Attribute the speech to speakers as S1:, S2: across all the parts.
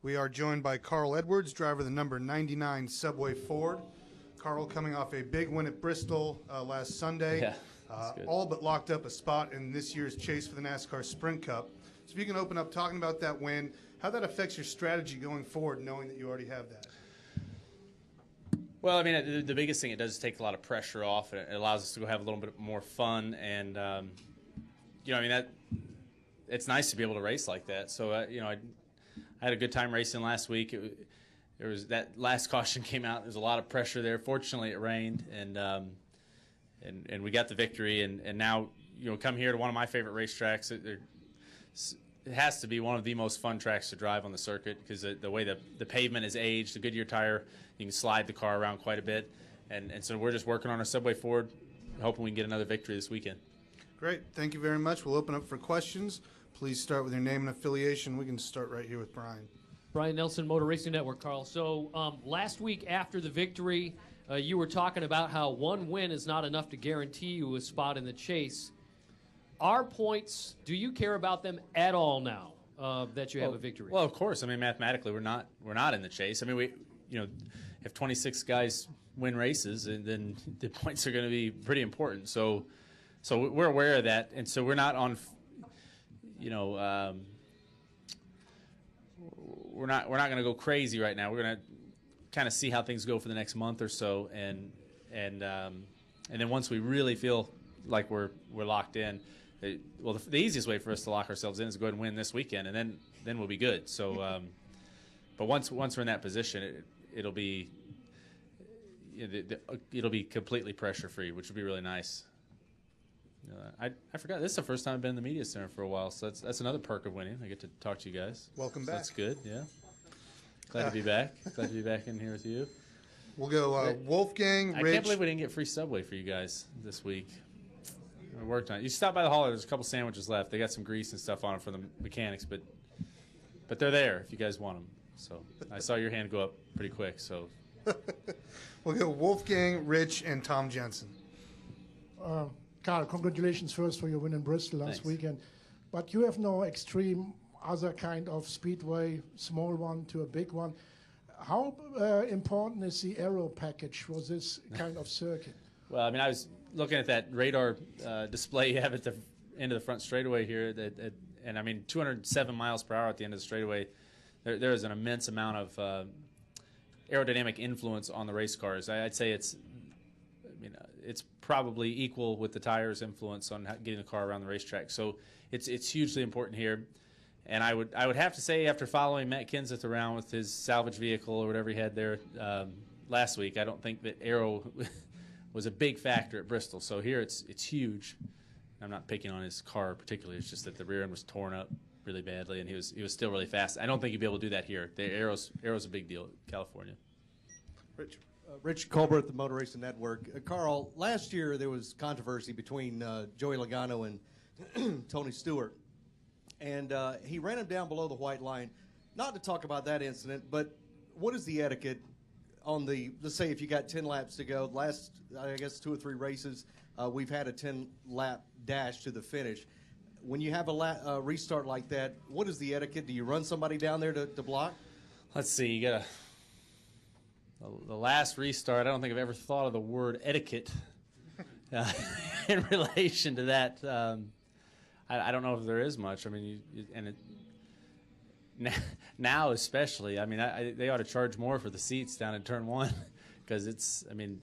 S1: We are joined by Carl Edwards, driver of the number 99 Subway Ford. Carl coming off a big win at Bristol last Sunday.
S2: Yeah,
S1: all but locked up a spot in this year's chase for the NASCAR Sprint Cup. So if you can open up talking about that win, how that affects your strategy going forward, knowing that you already have that.
S2: Well, I mean, the biggest thing it does is take a lot of pressure off. It allows us to go have a little bit more fun, and you know, I mean, it's nice to be able to race like that. So you know, I had a good time racing last week. There was that last caution came out. There's a lot of pressure there. Fortunately, it rained, and we got the victory. And now, you know, come here to one of my favorite racetracks. It has to be one of the most fun tracks to drive on the circuit because the way the pavement is aged, the Goodyear tire, you can slide the car around quite a bit. And so we're just working on our Subway Ford, hoping we can get another victory this weekend.
S1: Great. Thank you very much. We'll open up for questions. Please start with your name and affiliation. We can start right here with Brian.
S3: Brian Nelson, Motor Racing Network, Carl. So last week after the victory, you were talking about how one win is not enough to guarantee you a spot in the chase. Our points, do you care about them at all now that you have a victory?
S2: Well, of course. I mean, mathematically, we're not in the chase. I mean, if 26 guys win races, then the points are going to be pretty important. So we're aware of that, and so we're not on. You know, we're not going to go crazy right now. We're going to kind of see how things go for the next month or so, and then once we really feel like we're locked in. Well, the easiest way for us to lock ourselves in is to go ahead and win this weekend, and then we'll be good. So, but once we're in that position, it'll be completely pressure free, which will be really nice. I forgot this is the first time I've been in the media center for a while, so that's another perk of winning. I get to talk to you guys.
S1: Welcome back.
S2: That's good. Yeah, glad to be back. Glad to be back in here with you.
S1: We'll go Wolfgang.
S2: I
S1: Rich.
S2: can't believe we didn't get free Subway for you guys this week. We worked on it. You stop by the hauler. There's a couple sandwiches left. They got some grease and stuff on them for the mechanics, but they're there if you guys want them. So I saw your hand go up pretty quick. So
S1: we'll go Wolfgang, Rich, and Tom Jensen.
S4: Carl, congratulations first for your win in Bristol last weekend. But you have no extreme other kind of speedway, small one to a big one. How important is the aero package for this kind of circuit?
S2: Well, I mean, I was looking at that radar display you have at the end of the front straightaway here, and I mean, 207 miles per hour at the end of the straightaway. There is an immense amount of aerodynamic influence on the race cars. I'd say it's probably equal with the tires' influence on getting the car around the racetrack. So it's hugely important here. And I would have to say, after following Matt Kenseth around with his salvage vehicle or whatever he had there last week, I don't think that aero was a big factor at Bristol. So here it's huge. I'm not picking on his car particularly. It's just that the rear end was torn up really badly, and he was still really fast. I don't think he'd be able to do that here. The aero's a big deal in California.
S1: Rich.
S5: Rich Colbert, the Motor Racing Network. Carl, last year there was controversy between Joey Logano and Tony Stewart, and he ran him down below the white line. Not to talk about that incident, but what is the etiquette on let's say if you got 10 laps to go, last, I guess, 2 or 3 races, we've had a 10-lap dash to the finish. When you have a restart like that, what is the etiquette? Do you run somebody down there to block?
S2: Let's see. You got the last restart. I don't think I've ever thought of the word etiquette in relation to that. I don't know if there is much. I mean, now especially. I mean, they ought to charge more for the seats down in turn 1 because it's. I mean,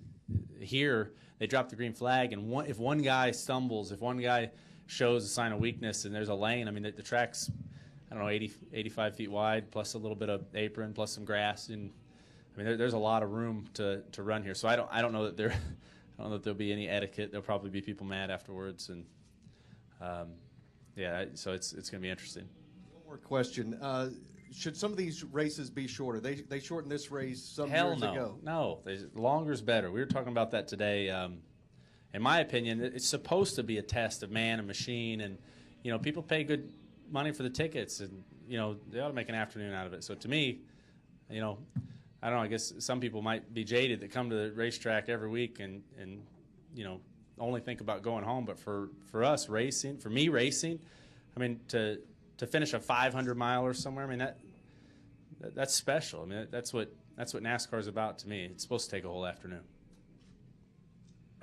S2: here they drop the green flag, and if one guy stumbles, if one guy shows a sign of weakness, and there's a lane. I mean, the track's, I don't know, 85 feet wide, plus a little bit of apron, plus some grass, and I mean, there's a lot of room to run here. So I don't know that there'll be any etiquette. There'll probably be people mad afterwards, and yeah. So it's going to be interesting.
S5: One more question: should some of these races be shorter? They shortened this race some
S2: years
S5: ago.
S2: No, longer's better. We were talking about that today. In my opinion, it's supposed to be a test of man and machine, and people pay good money for the tickets, and they ought to make an afternoon out of it. So to me, I don't know. I guess some people might be jaded that come to the racetrack every week and only think about going home. But for us racing, for me racing, I mean to finish a 500 miler somewhere, I mean that's special. I mean, that's what NASCAR is about to me. It's supposed to take a whole afternoon.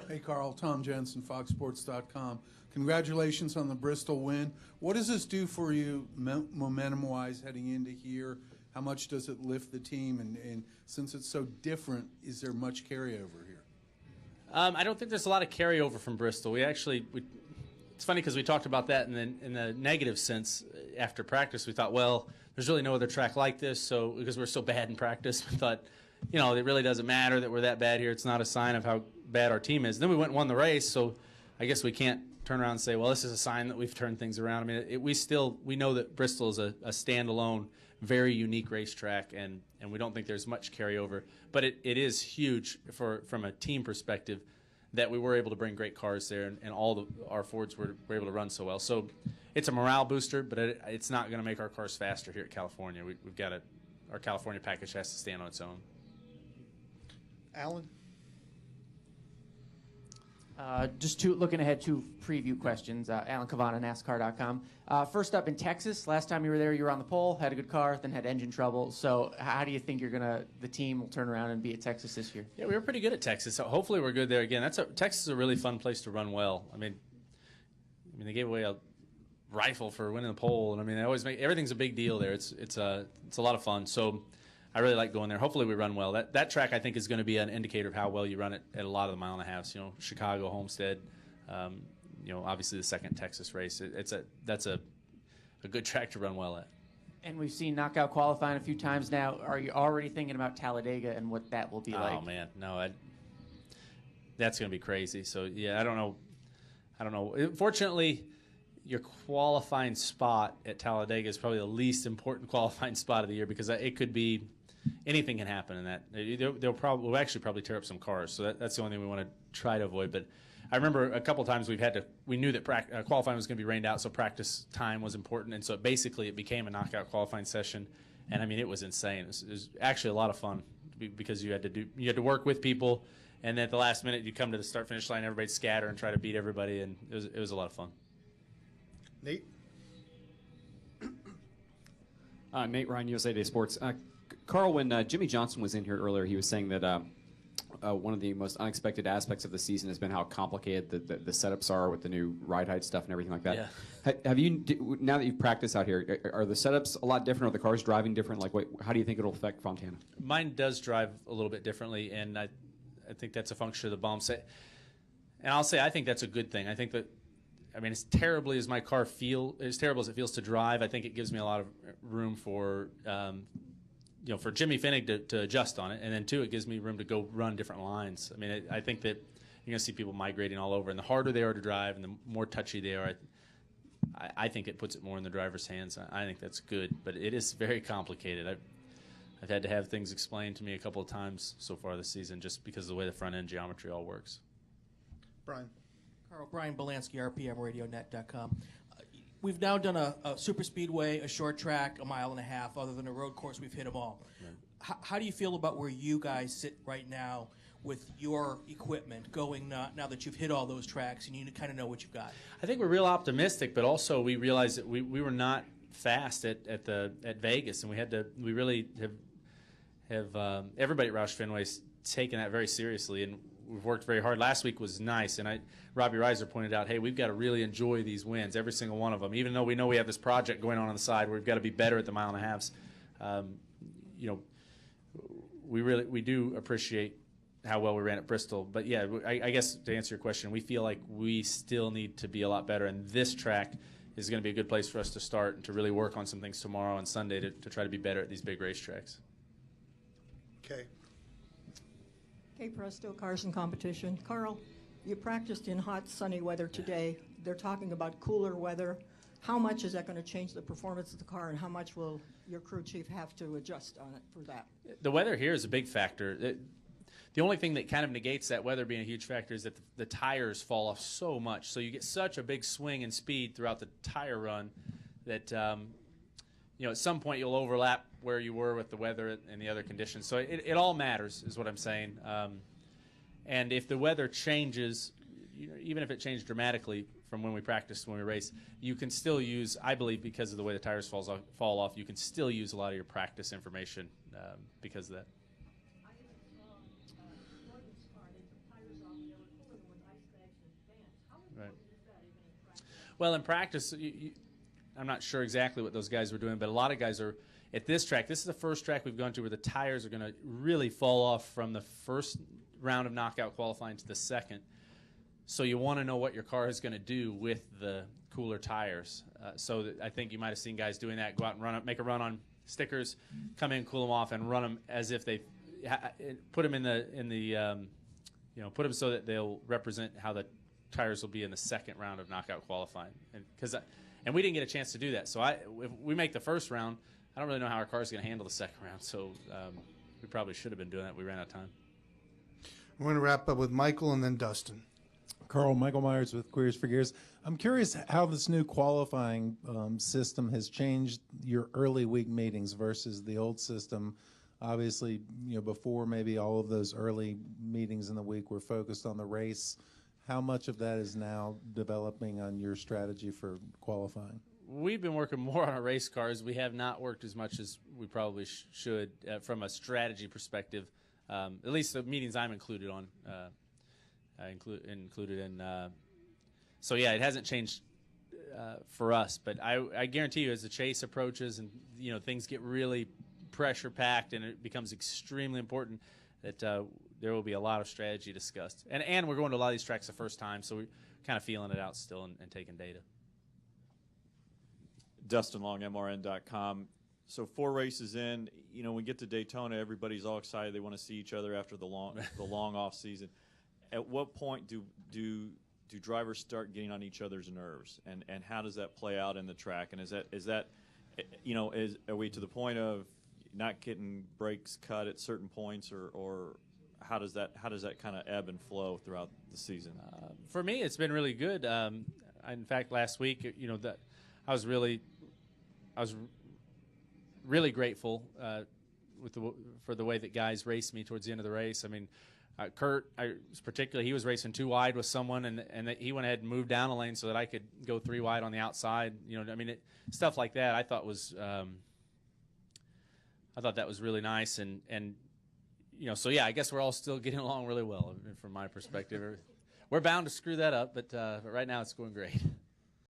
S6: Hey, Carl. Tom Jensen, FoxSports.com. Congratulations on the Bristol win. What does this do for you momentum-wise heading into here? How much does it lift the team? And since it's so different, is there much carryover here?
S2: I don't think there's a lot of carryover from Bristol. It's funny because we talked about that in the negative sense after practice. We thought, well, there's really no other track like this, so because we're so bad in practice, we thought, it really doesn't matter that we're that bad here. It's not a sign of how bad our team is. Then we went and won the race, so I guess we can't turn around and say, well, this is a sign that we've turned things around. I mean, we know that Bristol is a standalone, very unique racetrack, and we don't think there's much carryover. But it is huge from a team perspective that we were able to bring great cars there, and all our Fords were able to run so well. So it's a morale booster, but it's not going to make our cars faster here at California. We've got our California package has to stand on its own.
S1: Alan?
S7: Just looking ahead, two preview questions. Alan Cavana, NASCAR.com. First up, in Texas, last time you were there, you were on the pole, had a good car, then had engine trouble. So how do you think the team will turn around and be at Texas this year?
S2: Yeah, we were pretty good at Texas. So hopefully we're good there again. Texas is a really fun place to run well. I mean, they gave away a rifle for winning the pole, and they always everything's a big deal there. It's a lot of fun. So I really like going there. Hopefully we run well. That track, I think, is going to be an indicator of how well you run it at a lot of the mile and a halves. Chicago, Homestead, obviously the second Texas race. That's a good track to run well at.
S7: And we've seen knockout qualifying a few times now. Are you already thinking about Talladega and what that will be like?
S2: Oh, man. No, that's going to be crazy. So, yeah, I don't know. Fortunately, your qualifying spot at Talladega is probably the least important qualifying spot of the year because it could be anything can happen in that. We'll probably tear up some cars, so that's the only thing we want to try to avoid. But I remember a couple times we knew that qualifying was going to be rained out, so practice time was important, and so it became a knockout qualifying session, and it was insane. It was actually a lot of fun because you had to work with people, and then at the last minute you come to the start finish line, everybody'd scatter and try to beat everybody, and it was a lot of fun.
S1: Nate?
S8: Nate Ryan, USA Today Sports. Carl, when Jimmy Johnson was in here earlier, he was saying that one of the most unexpected aspects of the season has been how complicated the setups are with the new ride height stuff and everything like that.
S2: Yeah.
S8: Have you, now that you've practiced out here, are the setups a lot different? Are the cars driving different? How do you think it'll affect Fontana?
S2: Mine does drive a little bit differently, and I think that's a function of the bumps. And I'll say I think that's a good thing. I think that, as terribly as my car as terrible as it feels to drive, I think it gives me a lot of room for for Jimmy Finnig to adjust on it, and then two, it gives me room to go run different lines. I think that you're going to see people migrating all over, and the harder they are to drive and the more touchy they are, I think it puts it more in the driver's hands. I think that's good, but it is very complicated. I've had to have things explained to me a couple of times so far this season just because of the way the front end geometry all works.
S1: Brian?
S9: Carl, Brian Belansky, RPMRadioNet.com. We've now done a super speedway, a short track, a mile and a half. Other than a road course, we've hit them all. Right. How do you feel about where you guys sit right now with your equipment going now that you've hit all those tracks and you kind of know what you've got?
S2: I think we're real optimistic, but also we realize that we were not fast at Vegas, and we really have everybody at Roush Fenway's taken that very seriously, and we've worked very hard. Last week was nice, and Robbie Reiser pointed out, hey, we've got to really enjoy these wins, every single one of them. Even though we know we have this project going on the side where we've got to be better at the mile and a halves, we do appreciate how well we ran at Bristol. But yeah, I guess to answer your question, we feel like we still need to be a lot better, and this track is going to be a good place for us to start and to really work on some things tomorrow and Sunday to try to be better at these big racetracks.
S1: Okay.
S10: Hey, Presto, Cars and Competition. Carl, you practiced in hot, sunny weather today. They're talking about cooler weather. How much is that going to change the performance of the car, and how much will your crew chief have to adjust on it for that?
S2: The weather here is a big factor. The only thing that kind of negates that weather being a huge factor is that the tires fall off so much. So you get such a big swing in speed throughout the tire run that at some point you'll overlap where you were with the weather and the other conditions. So it all matters is what I'm saying. And if the weather changes, even if it changed dramatically from when we practice to when we race, you can still use, I believe, because of the way the tires fall off, you can still use a lot of your practice information because of that. Right. Well, in practice, I'm not sure exactly what those guys were doing, but a lot of guys are at this track. This is the first track we've gone to where the tires are going to really fall off from the first round of knockout qualifying to the second. So you want to know what your car is going to do with the cooler tires. I think you might have seen guys doing that, go out and make a run on stickers, come in, cool them off, and run them as if they put them put them so that they'll represent how the tires will be in the second round of knockout qualifying. And we didn't get a chance to do that. So if we make the first round, I don't really know how our car is going to handle the second round. So we probably should have been doing that. We ran out of time.
S1: We're going to wrap up with Michael and then Dustin.
S11: Carl, Michael Myers with Queries for Gears. I'm curious how this new qualifying system has changed your early week meetings versus the old system. Obviously, before maybe all of those early meetings in the week were focused on the race. How much of that is now developing on your strategy for qualifying?
S2: We've been working more on our race cars. We have not worked as much as we probably should from a strategy perspective. At least the meetings I'm included on. Included in. So yeah, it hasn't changed for us, but I guarantee you, as the chase approaches and things get really pressure packed and it becomes extremely important that there will be a lot of strategy discussed. And we're going to a lot of these tracks the first time, so we're kind of feeling it out still and taking data.
S12: Dustin Long, MRN.com. So 4 races in, we get to Daytona, everybody's all excited. They want to see each other after the long off season. At what point do drivers start getting on each other's nerves, and how does that play out in the track? And is that are we to the point of not getting brakes cut at certain points, or how does that kind of ebb and flow throughout the season?
S2: For me, it's been really good. In fact, last week, that I was really grateful for the way that guys raced me towards the end of the race. I mean. Kurt, he was racing 2 wide with someone, and he went ahead and moved down a lane so that I could go 3 wide on the outside. Stuff like that I thought was really nice, and so yeah, I guess we're all still getting along really well from my perspective. We're bound to screw that up, but right now it's going great.